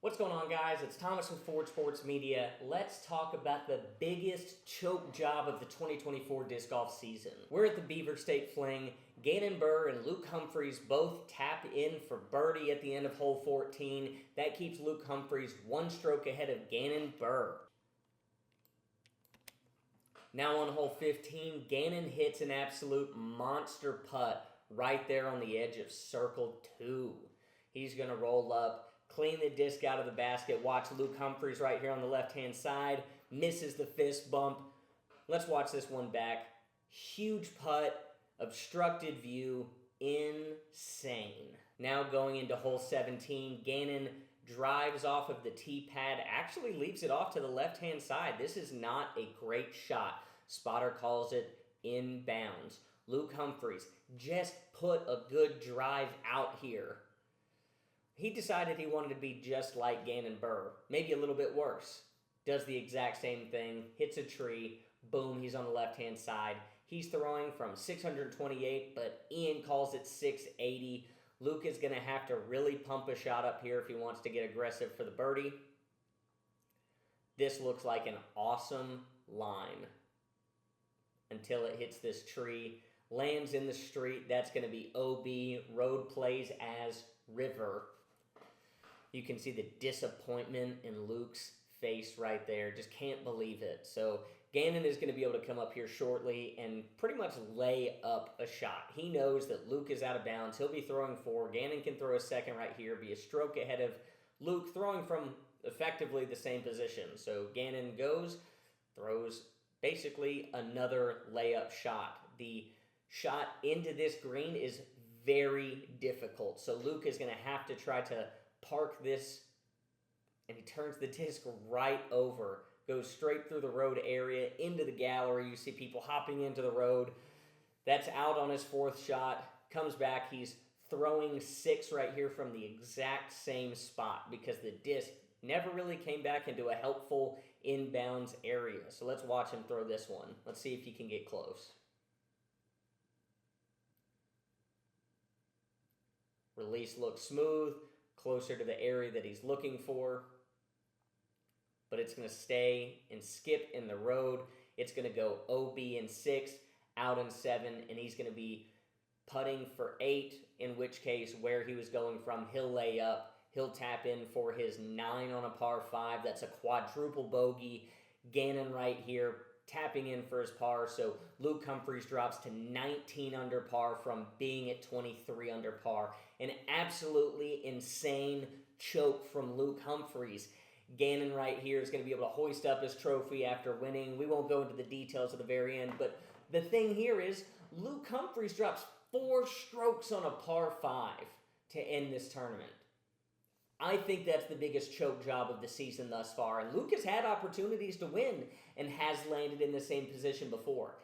What's going on, guys? It's Thomas from Ford Sports Media. Let's talk about the biggest choke job of the 2024 disc golf season. We're at the Beaver State Fling. Gannon Buhr and Luke Humphreys both tap in for birdie at the end of hole 14. That keeps Luke Humphreys one stroke ahead of Gannon Buhr. Now on hole 15, Gannon hits an absolute monster putt right there on the edge of circle 2. He's going to roll up, clean the disc out of the basket. Watch Luke Humphreys right here on the left-hand side. Misses the fist bump. Let's watch this one back. Huge putt, obstructed view, insane. Now going into hole 17, Gannon drives off of the tee pad, actually leaves it off to the left-hand side. This is not a great shot. Spotter calls it inbounds. Luke Humphreys just put a good drive out here. He decided he wanted to be just like Gannon Buhr, maybe a little bit worse. Does the exact same thing, hits a tree, boom, he's on the left-hand side. He's throwing from 628, but Ian calls it 680. Luke is going to have to really pump a shot up here if he wants to get aggressive for the birdie. This looks like an awesome line until it hits this tree, lands in the street. That's going to be OB. Road plays as river. You can see the disappointment in Luke's face right there. Just can't believe it. So Gannon is going to be able to come up here shortly and pretty much lay up a shot. He knows that Luke is out of bounds. He'll be throwing 4. Gannon can throw a second right here, be a stroke ahead of Luke, throwing from effectively the same position. So Gannon goes, throws basically another layup shot. The shot into this green is very difficult. So Luke is going to have to try to park this, and he turns the disc right over, goes straight through the road area into the gallery. You see people hopping into the road. That's out on his 4th shot. Comes back. He's throwing 6 right here from the exact same spot because the disc never really came back into a helpful inbounds area. So let's watch him throw this one. Let's see if he can get close. Release looks smooth, closer to the area that he's looking for. But it's going to stay and skip in the road. It's going to go OB in 6, out in 7, and he's going to be putting for 8, in which case where he was going from, he'll lay up. He'll tap in for his 9 on a par 5. That's a quadruple bogey. Gannon right here tapping in for his par. So Luke Humphreys drops to 19 under par from being at 23 under par. An absolutely insane choke from Luke Humphreys. Gannon right here is going to be able to hoist up his trophy after winning. We won't go into the details at the very end, but the thing here is Luke Humphreys drops 4 strokes on a par 5 to end this tournament. I think that's the biggest choke job of the season thus far. And Luke has had opportunities to win and has landed in the same position before.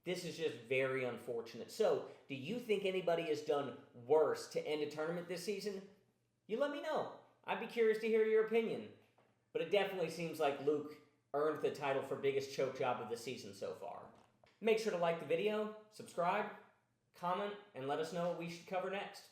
This is just very unfortunate. So, do you think anybody has done worse to end a tournament this season? You let me know. I'd be curious to hear your opinion. But it definitely seems like Luke earned the title for biggest choke job of the season so far. Make sure to like the video, subscribe, comment, and let us know what we should cover next.